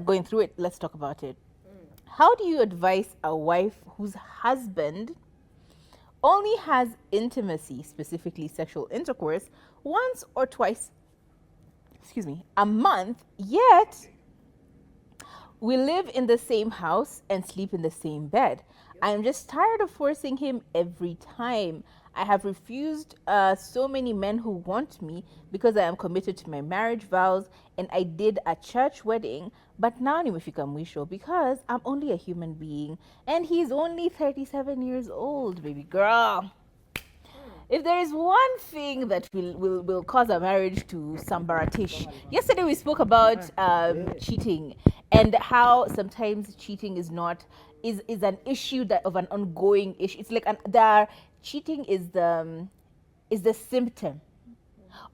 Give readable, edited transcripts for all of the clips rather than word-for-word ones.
going through it, let's talk about it. How do you advise a wife whose husband only has intimacy, specifically sexual intercourse, once or twice, excuse me, a month, yet we live in the same house and sleep in the same bed? I am just tired of forcing him every time. I have refused so many men who want me because I am committed to my marriage vows and I did a church wedding, but now nimefika mwisho because I'm only a human being and he's only 37 years old, baby girl. If there is one thing that will cause a marriage to sambaratish, yesterday we spoke about cheating and how sometimes cheating is an issue that of an ongoing issue. It's like cheating is the symptom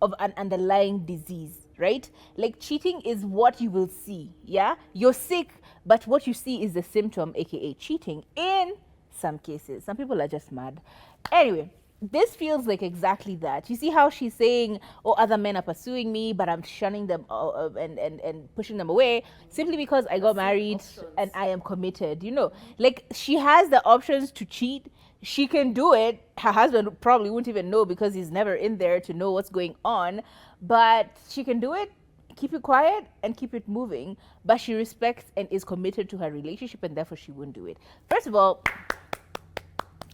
of an underlying disease, right? Like cheating is what you will see, yeah? You're sick, but what you see is the symptom, aka cheating, in some cases. Some people are just mad. Anyway, this feels like exactly that. You see how she's saying, oh, other men are pursuing me, but I'm shunning them and pushing them away simply because I got married and I am committed. You know, like she has the options to cheat. She can do it. Her husband probably wouldn't even know because he's never in there to know what's going on. But she can do it, keep it quiet, and keep it moving. But she respects and is committed to her relationship, and therefore she wouldn't do it. First of all,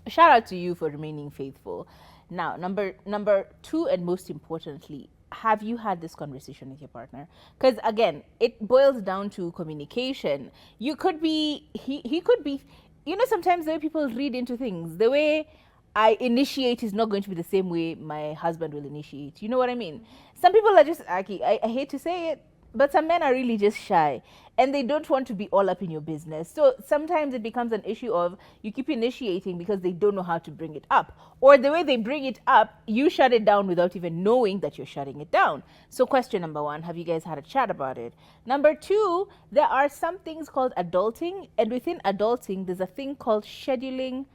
shout out to you for remaining faithful. Now, number two, and most importantly, have you had this conversation with your partner? Because again, it boils down to communication. You could be he could be, you know, sometimes the way people read into things, the way I initiate is not going to be the same way my husband will initiate. You know what I mean? Some people are just, I hate to say it, but some men are really just shy and they don't want to be all up in your business. So sometimes it becomes an issue of you keep initiating because they don't know how to bring it up. Or the way they bring it up, you shut it down without even knowing that you're shutting it down. So question number one, have you guys had a chat about it? Number two, there are some things called adulting, and within adulting, there's a thing called scheduling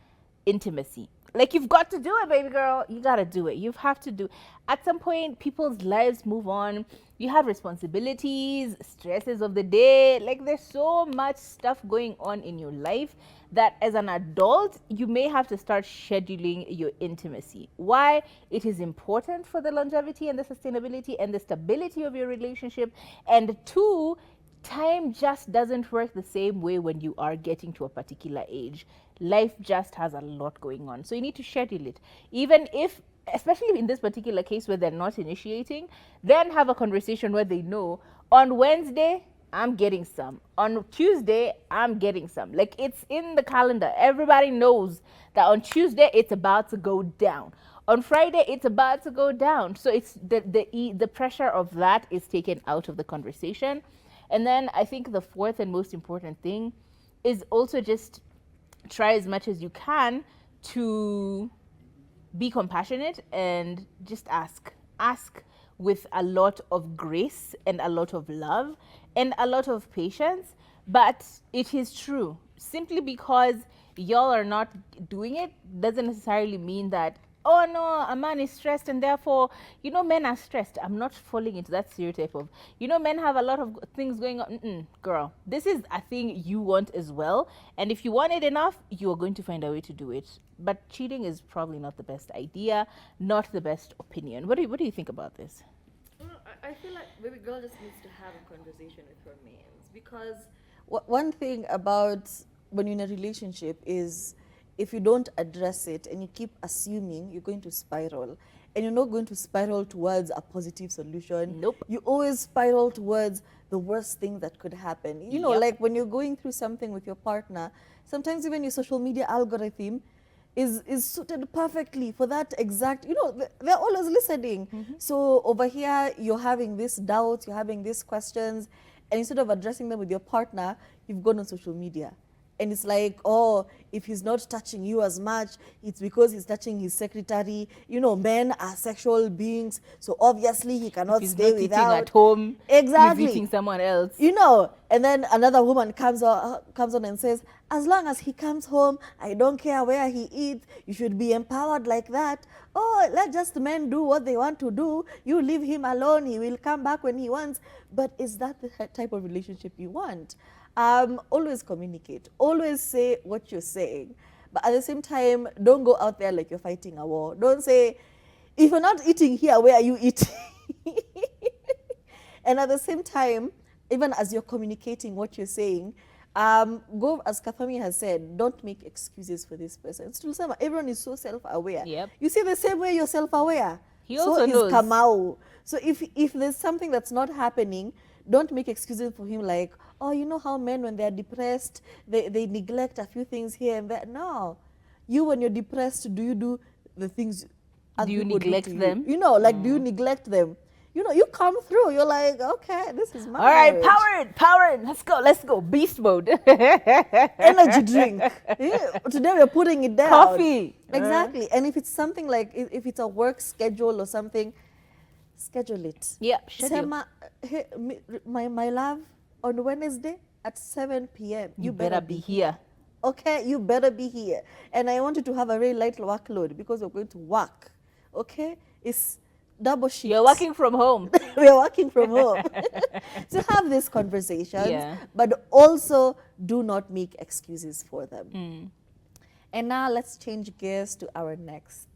intimacy. Like, you've got to do it, baby girl. You gotta do it. You have to do. At some point, people's lives move on. You have responsibilities, stresses of the day. Like, there's so much stuff going on in your life that as an adult, you may have to start scheduling your intimacy. Why? It is important for the longevity and the sustainability and the stability of your relationship. And two, time just doesn't work the same way when you are getting to a particular age. Life just has a lot going on. So you need to schedule it. Even if, especially in this particular case where they're not initiating, then have a conversation where they know on Wednesday, I'm getting some. On Tuesday, I'm getting some. Like, it's in the calendar. Everybody knows that on Tuesday, it's about to go down. On Friday, it's about to go down. So it's the pressure of that is taken out of the conversation. And then I think the fourth and most important thing is also just try as much as you can to be compassionate and just ask. Ask with a lot of grace and a lot of love and a lot of patience. But it is true. Simply because y'all are not doing it doesn't necessarily mean that, oh no, a man is stressed and therefore, men are stressed. I'm not falling into that stereotype of, men have a lot of things going on. Girl, this is a thing you want as well. And if you want it enough, you are going to find a way to do it. But cheating is probably not the best idea, not the best opinion. What do you think about this? I feel like baby girl just needs to have a conversation with her mains, because one thing about when you're in a relationship is if you don't address it and you keep assuming, you're going to spiral. And you're not going to spiral towards a positive solution. Nope. You always spiral towards the worst thing that could happen. Like when you're going through something with your partner, sometimes even your social media algorithm is suited perfectly for that exact, they're always listening. Mm-hmm. So over here, you're having these doubts, you're having these questions, and instead of addressing them with your partner, you've gone on social media. And it's like, oh, if he's not touching you as much, it's because he's touching his secretary. Men are sexual beings, so obviously he cannot stay without. At home, exactly. He's eating someone else. And then another woman comes on and says, as long as he comes home, I don't care where he eats. You should be empowered like that. Oh, let just men do what they want to do. You leave him alone. He will come back when he wants. But is that the type of relationship you want? Always communicate. Always say what you're saying. But at the same time, don't go out there like you're fighting a war. Don't say, if you're not eating here, where are you eating? And at the same time, even as you're communicating what you're saying, go, as Kathomi has said, don't make excuses for this person. Still, everyone is so self-aware. Yep. You see, the same way you're self-aware. He so also is knows. Kamau. So if there's something that's not happening, don't make excuses for him like, oh, you know how men, when they're depressed, they neglect a few things here and there. No. You, when you're depressed, do you do the things other Do you people neglect to you? them? You know, like, do you neglect them? You know, you come through. You're like, okay, this is my All right, marriage. power it. Let's go. Beast mode. Energy drink. Yeah, today we're putting it down. Coffee. Exactly. And if it's something like, if it's a work schedule or something, schedule it. Yeah, schedule. Sema, hey, my love, on Wednesday at 7 p.m. You better be here. Okay, you better be here. And I want you to have a very light workload because we're going to work. Okay? It's double shift. You're working from home. We're working from home. So have these conversations, Yeah. but also do not make excuses for them. And now let's change gears to our next